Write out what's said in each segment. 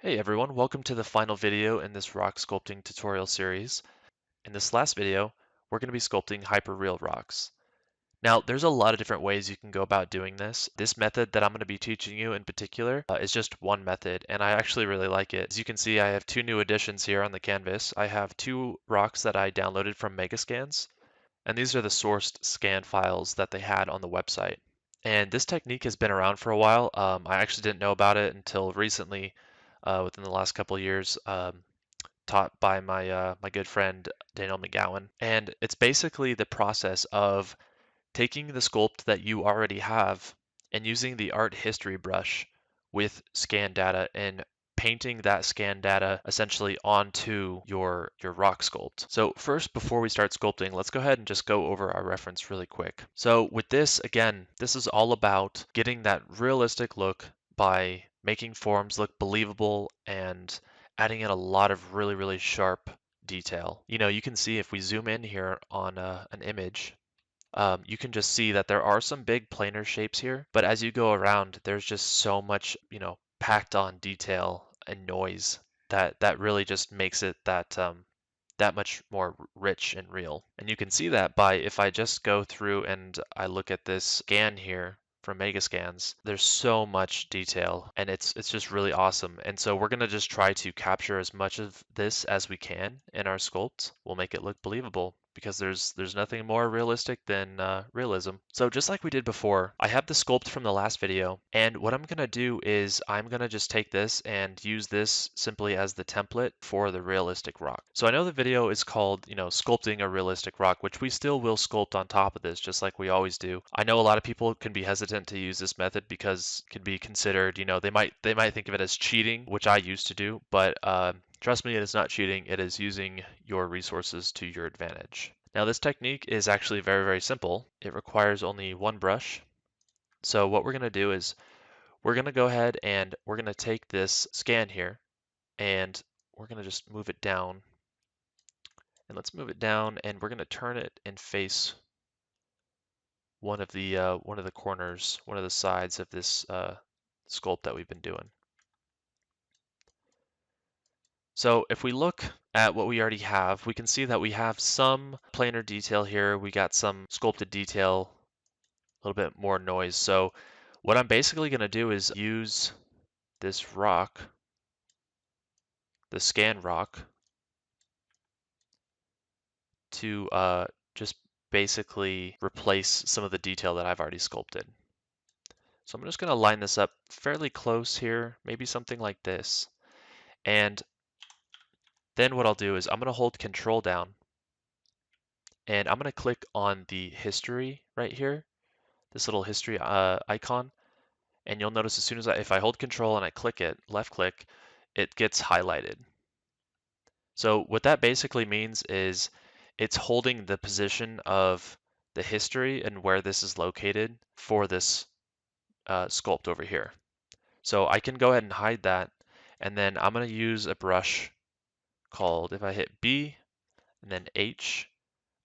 Hey everyone, welcome to the final video in this rock sculpting tutorial series. In this last video, we're going to be sculpting hyperreal rocks. Now, there's a lot of different ways you can go about doing this. This method that I'm going to be teaching you in particular is just one method, and I actually really like it. As you can see, I have two new additions here on the canvas. I have two rocks that I downloaded from Megascans, and these are the sourced scan files that they had on the website. And this technique has been around for a while. I actually didn't know about it until recently, within the last couple of years, taught by my good friend Daniel McGowan. And it's basically the process of taking the sculpt that you already have and using the art history brush with scan data and painting that scan data essentially onto your rock sculpt. So first, before we start sculpting, let's go ahead and just go over our reference really quick. So with this, again, this is all about getting that realistic look by making forms look believable and adding in a lot of really sharp detail. You can see if we zoom in here on an image, you can just see that there are some big planar shapes here, but as you go around, there's just so much, packed on detail and noise that really just makes it that much more rich and real. And you can see that by if I just go through and I look at this scan here from Megascans, there's so much detail and it's just really awesome. And so we're gonna just try to capture as much of this as we can in our sculpt. We'll make it look believable because there's nothing more realistic than realism. So just like we did before, I have the sculpt from the last video, and what I'm gonna do is I'm gonna just take this and use this simply as the template for the realistic rock. So I know the video is called, sculpting a realistic rock, which we still will sculpt on top of this, just like we always do. I know a lot of people can be hesitant to use this method because it can be considered, they might think of it as cheating, which I used to do, but trust me, it is not cheating. It is using your resources to your advantage. Now, this technique is actually very simple. It requires only one brush. So what we're going to do is we're going to go ahead and we're going to take this scan here and we're going to just move it down. And let's move it down and we're going to turn it and face one of the corners, one of the sides of this sculpt that we've been doing. So if we look at what we already have, we can see that we have some planar detail here. We got some sculpted detail, a little bit more noise. So what I'm basically going to do is use this rock, the scan rock, to just basically replace some of the detail that I've already sculpted. So I'm just going to line this up fairly close here, maybe something like this. And then what I'll do is I'm going to hold Control down and I'm going to click on the history right here, this little history icon. And you'll notice as soon as if I hold Control and I click it, left click, it gets highlighted. So what that basically means is it's holding the position of the history and where this is located for this sculpt over here. So I can go ahead and hide that, and then I'm going to use a brush called, if I hit B and then H,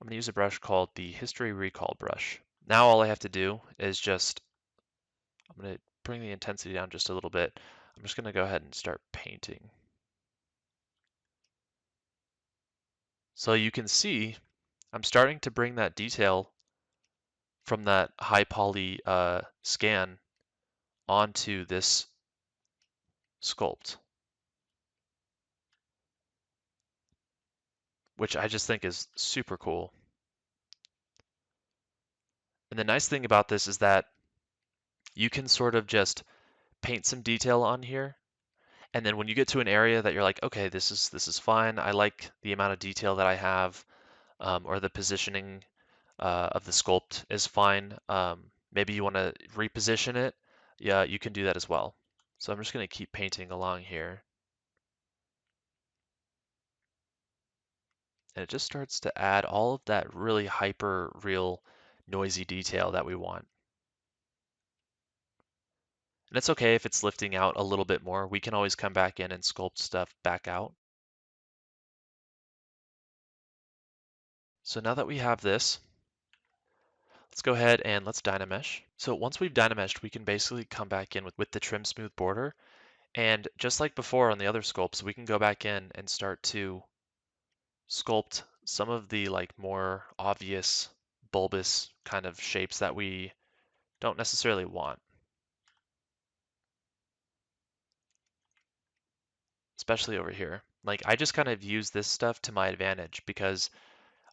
I'm going to use a brush called the History Recall brush. Now all I have to do is I'm going to bring the intensity down just a little bit. I'm just going to go ahead and start painting. So you can see I'm starting to bring that detail from that high poly scan onto this sculpt, which I just think is super cool. And the nice thing about this is that you can sort of just paint some detail on here. And then when you get to an area that you're like, okay, this is fine. I like the amount of detail that I have, or the positioning of the sculpt is fine. Maybe you want to reposition it. Yeah, you can do that as well. So I'm just going to keep painting along here. And it just starts to add all of that really hyper real noisy detail that we want. And it's okay if it's lifting out a little bit more. We can always come back in and sculpt stuff back out. So now that we have this, let's go ahead and let's Dynamesh. So once we've Dynameshed, we can basically come back in with the trim smooth border And just like before on the other sculpts, we can go back in and start to sculpt some of the like more obvious bulbous kind of shapes that we don't necessarily want, especially over here. Like I just kind of use this stuff to my advantage because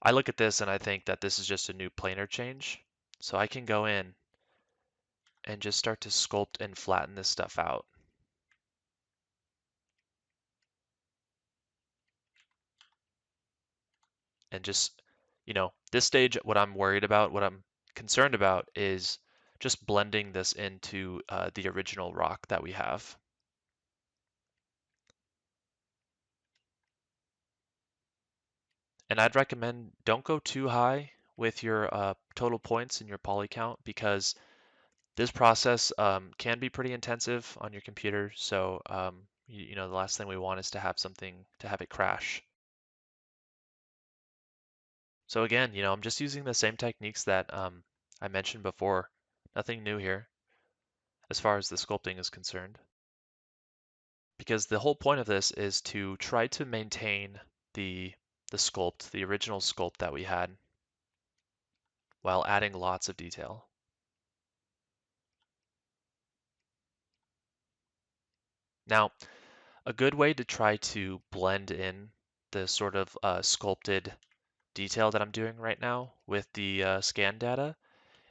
I look at this and I think that this is just a new planar change. So I can go in and just start to sculpt and flatten this stuff out. And just, this stage, what I'm worried about, what I'm concerned about is just blending this into the original rock that we have. And I'd recommend don't go too high with your total points and your poly count because this process can be pretty intensive on your computer. So, the last thing we want is to have to have it crash. So again, I'm just using the same techniques that I mentioned before. Nothing new here as far as the sculpting is concerned. Because the whole point of this is to try to maintain the sculpt, the original sculpt that we had, while adding lots of detail. Now, a good way to try to blend in the sort of sculpted detail that I'm doing right now with the scan data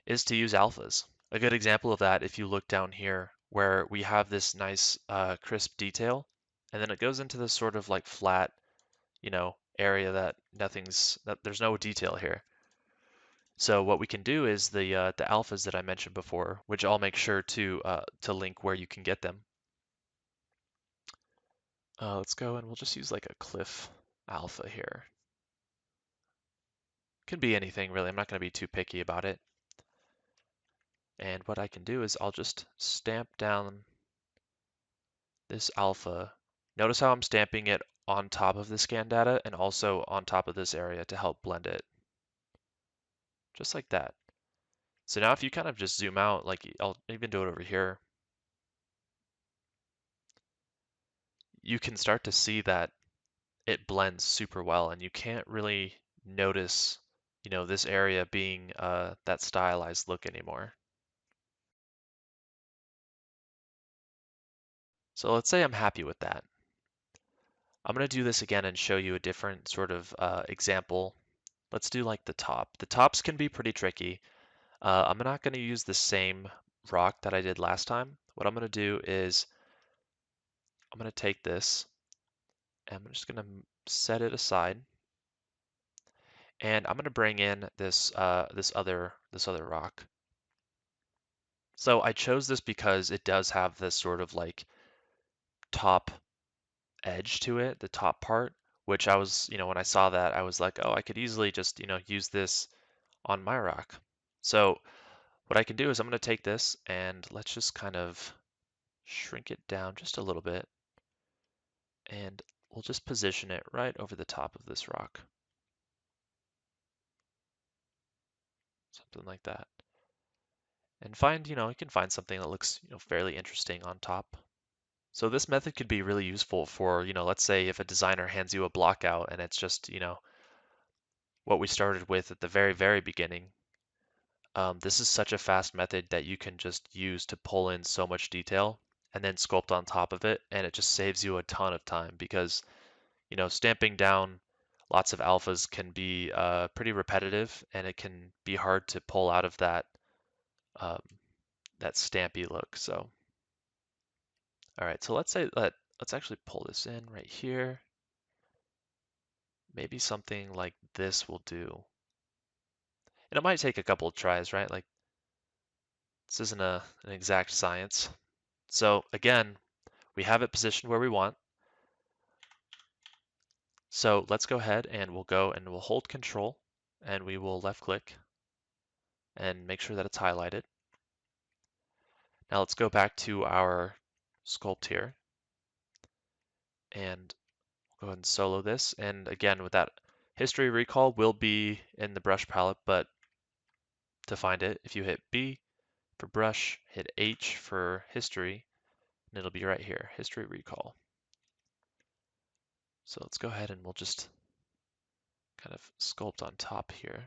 is to use alphas. A good example of that, if you look down here, where we have this nice crisp detail, and then it goes into this sort of like flat, area that there's no detail here. So what we can do is the alphas that I mentioned before, which I'll make sure to link where you can get them. Let's go and we'll just use like a cliff alpha here. Could be anything really. I'm not going to be too picky about it. And what I can do is I'll just stamp down this alpha. Notice how I'm stamping it on top of the scan data and also on top of this area to help blend it. Just like that. So now if you kind of just zoom out, like I'll even do it over here, you can start to see that it blends super well and you can't really notice, this area being that stylized look anymore. So let's say I'm happy with that. I'm going to do this again and show you a different sort of example. Let's do like the top. The tops can be pretty tricky. I'm not going to use the same rock that I did last time. What I'm going to do is I'm going to take this and I'm just going to set it aside. And I'm going to bring in this other rock. So I chose this because it does have this sort of like top edge to it, the top part, which I was, when I saw that, I was like, oh, I could easily just, use this on my rock. So what I can do is I'm going to take this and let's just kind of shrink it down just a little bit. And we'll just position it right over the top of this rock. Something like that. And find, you can find something that looks, fairly interesting on top. So this method could be really useful for, let's say if a designer hands you a block out and it's just, what we started with at the very, very beginning. This is such a fast method that you can just use to pull in so much detail and then sculpt on top of it. And it just saves you a ton of time because, stamping down lots of alphas can be pretty repetitive and it can be hard to pull out of um, that stampy look. So, all right, so let's actually pull this in right here. Maybe something like this will do. And it might take a couple of tries, right? Like this isn't an exact science. So again, we have it positioned where we want. So let's go ahead and we'll hold Control and we will left click and make sure that it's highlighted. Now let's go back to our sculpt here and go ahead and solo this. And again, with that history recall will be in the brush palette, but to find it, if you hit B for brush, hit H for history, and it'll be right here, history recall. So let's go ahead and we'll just kind of sculpt on top here.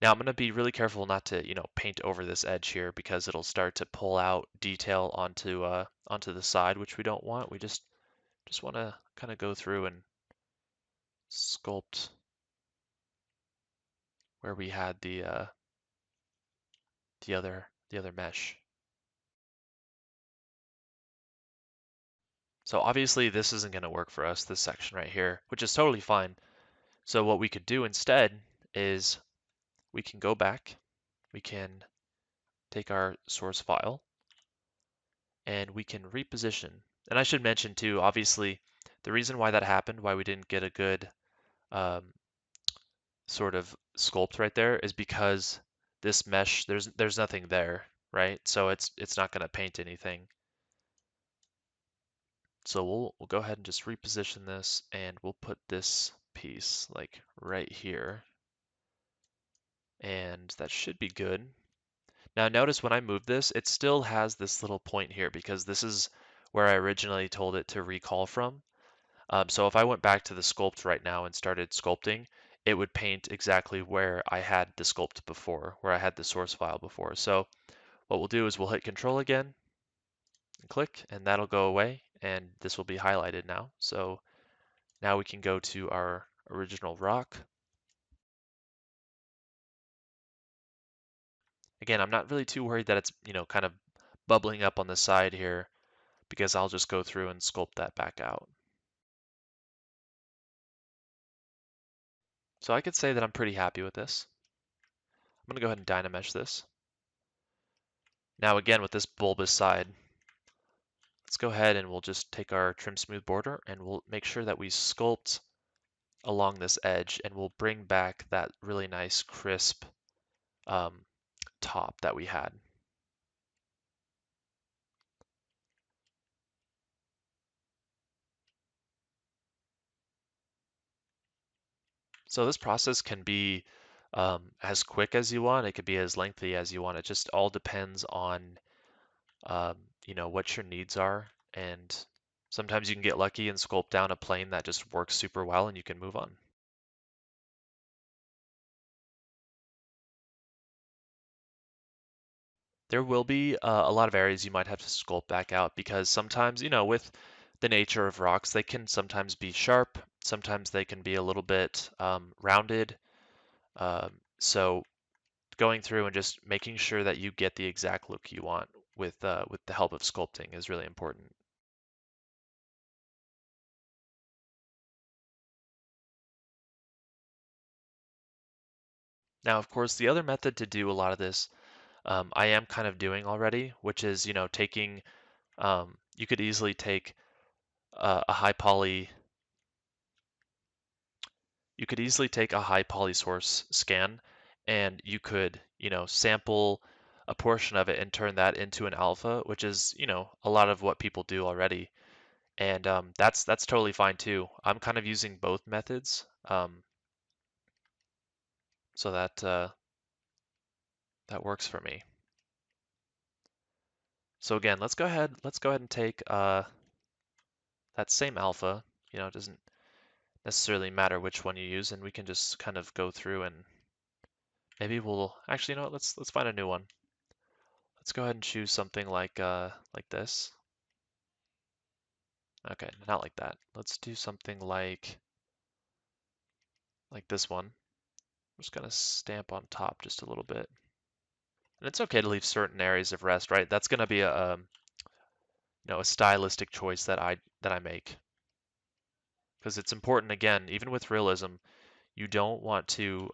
Now I'm going to be really careful not to, paint over this edge here because it'll start to pull out detail onto the side, which we don't want. We just want to kind of go through and sculpt where we had the other mesh. So obviously this isn't going to work for us, this section right here, which is totally fine. So what we could do instead is we can go back, we can take our source file, and we can reposition. And I should mention too, obviously, the reason why that happened, why we didn't get a good um, sort of sculpt right there is because this mesh, there's nothing there, right? So it's not going to paint anything. So we'll go ahead and just reposition this, and we'll put this piece like right here, and that should be good. Now notice when I move this, it still has this little point here because this is where I originally told it to recall from. So if I went back to the sculpt right now and started sculpting, it would paint exactly where I had the sculpt before, where I had the source file before. So what we'll do is we'll hit Control again and click, and that'll go away, and this will be highlighted now. So now we can go to our original rock. Again, I'm not really too worried that it's, kind of bubbling up on the side here because I'll just go through and sculpt that back out. So I could say that I'm pretty happy with this. I'm going to go ahead and Dynamesh this. Now again, with this bulbous side, let's go ahead and we'll just take our trim smooth border and we'll make sure that we sculpt along this edge, and we'll bring back that really nice crisp top that we had. So this process can be as quick as you want. It could be as lengthy as you want. It just all depends on what your needs are. And sometimes you can get lucky and sculpt down a plane that just works super well and you can move on. There will be a lot of areas you might have to sculpt back out because sometimes, with the nature of rocks, they can sometimes be sharp, sometimes they can be a little bit rounded. So going through and just making sure that you get the exact look you want with the help of sculpting is really important. Now, of course, the other method to do a lot of this, I am kind of doing already, which is, taking, you could easily take a high poly, you could easily take a high poly source scan, and you could, sample a portion of it and turn that into an alpha, which is, a lot of what people do already. And that's totally fine too. I'm kind of using both methods, so that works for me. So again, let's go ahead and take that same alpha. It doesn't necessarily matter which one you use, and we can just kind of go through and maybe we'll actually, let's find a new one. Let's go ahead and choose something like this. Okay, not like that. Let's do something like this one. I'm just gonna stamp on top just a little bit. And it's okay to leave certain areas of rest, right? That's gonna be a stylistic choice that I make. Because it's important, again, even with realism, you don't want to,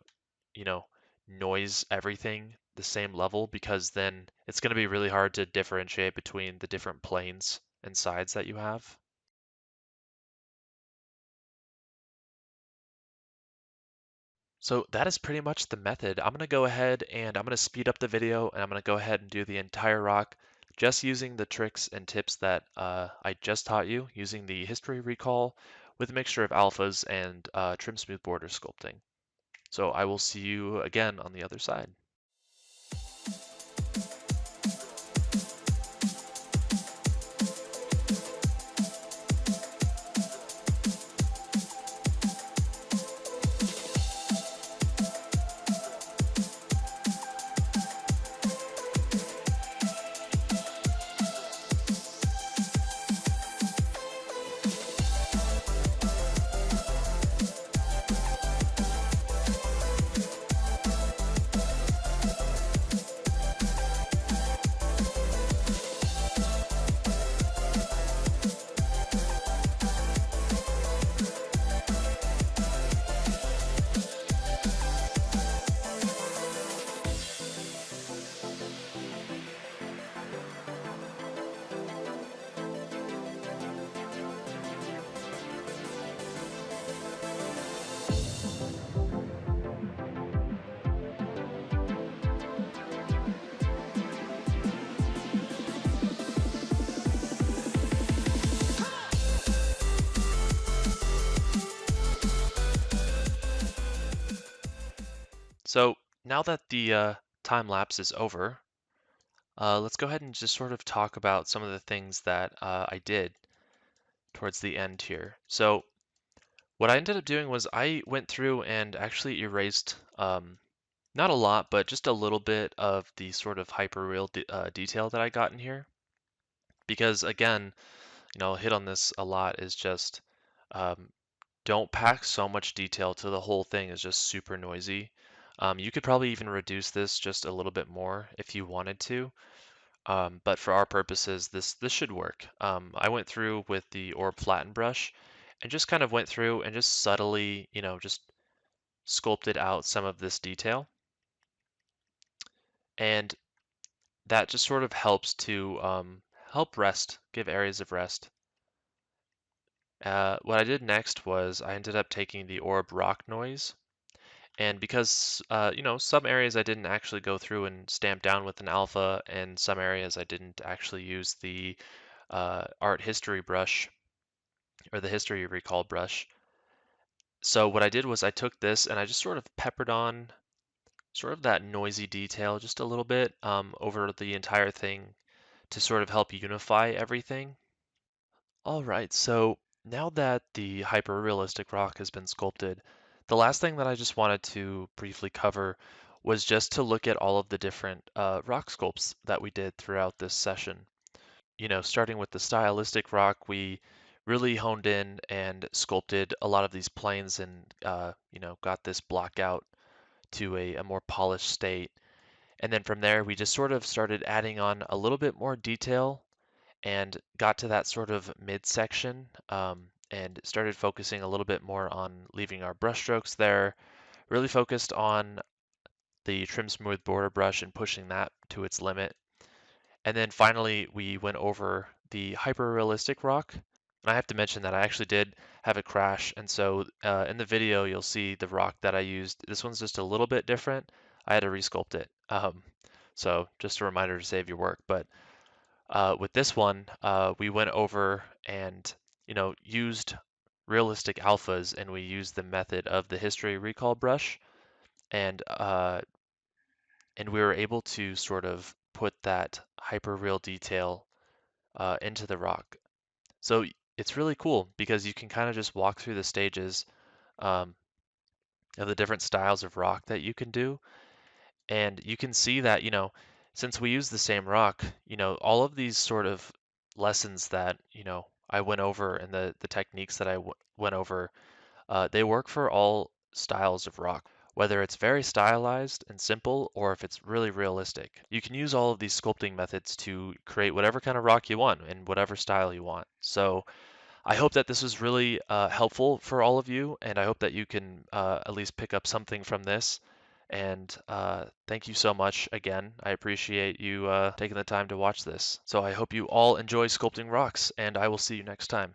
noise everything the same level because then it's going to be really hard to differentiate between the different planes and sides that you have. So that is pretty much the method. I'm going to go ahead and I'm going to speed up the video, and I'm going to go ahead and do the entire rock just using the tricks and tips that I just taught you, using the history recall with a mixture of alphas and trim smooth border sculpting. So I will see you again on the other side. So now that the time lapse is over, let's go ahead and just sort of talk about some of the things that I did towards the end here. So what I ended up doing was I went through and actually erased not a lot, but just a little bit of the sort of hyperreal detail that I got in here. Because again, I'll hit on this a lot is just um, don't pack so much detail to the whole thing is just super noisy. You could probably even reduce this just a little bit more if you wanted to. But for our purposes, this should work. I went through with the orb flatten brush and just kind of went through and just subtly, just sculpted out some of this detail. And that just sort of helps to help rest, give areas of rest. What I did next was I ended up taking the orb rock noise. And because, some areas I didn't actually go through and stamp down with an alpha, and some areas I didn't actually use the art history brush or the history recall brush. So what I did was I took this and I just sort of peppered on sort of that noisy detail just a little bit over the entire thing to sort of help unify everything. All right, so now that the hyper-realistic rock has been sculpted, the last thing that I just wanted to briefly cover was just to look at all of the different rock sculpts that we did throughout this session. Starting with the stylistic rock, we really honed in and sculpted a lot of these planes and, got this block out to a more polished state. And then from there, we just sort of started adding on a little bit more detail and got to that sort of midsection and started focusing a little bit more on leaving our brush strokes there, really focused on the trim smooth border brush and pushing that to its limit. And then finally, we went over the hyper realistic rock. And I have to mention that I actually did have a crash. And so in the video, you'll see the rock that I used. This one's just a little bit different. I had to resculpt it. So just a reminder to save your work. But with this one, we went over and used realistic alphas, and we used the method of the history recall brush, and we were able to sort of put that hyper real detail into the rock. So it's really cool because you can kind of just walk through the stages um, of the different styles of rock that you can do, and you can see that, since we use the same rock, all of these sort of lessons that, I went over and the techniques that I went over, they work for all styles of rock, whether it's very stylized and simple or if it's really realistic. You can use all of these sculpting methods to create whatever kind of rock you want in whatever style you want. So I hope that this was really helpful for all of you, and I hope that you can at least pick up something from this. And thank you so much again. I appreciate you taking the time to watch this. So I hope you all enjoy sculpting rocks, and I will see you next time.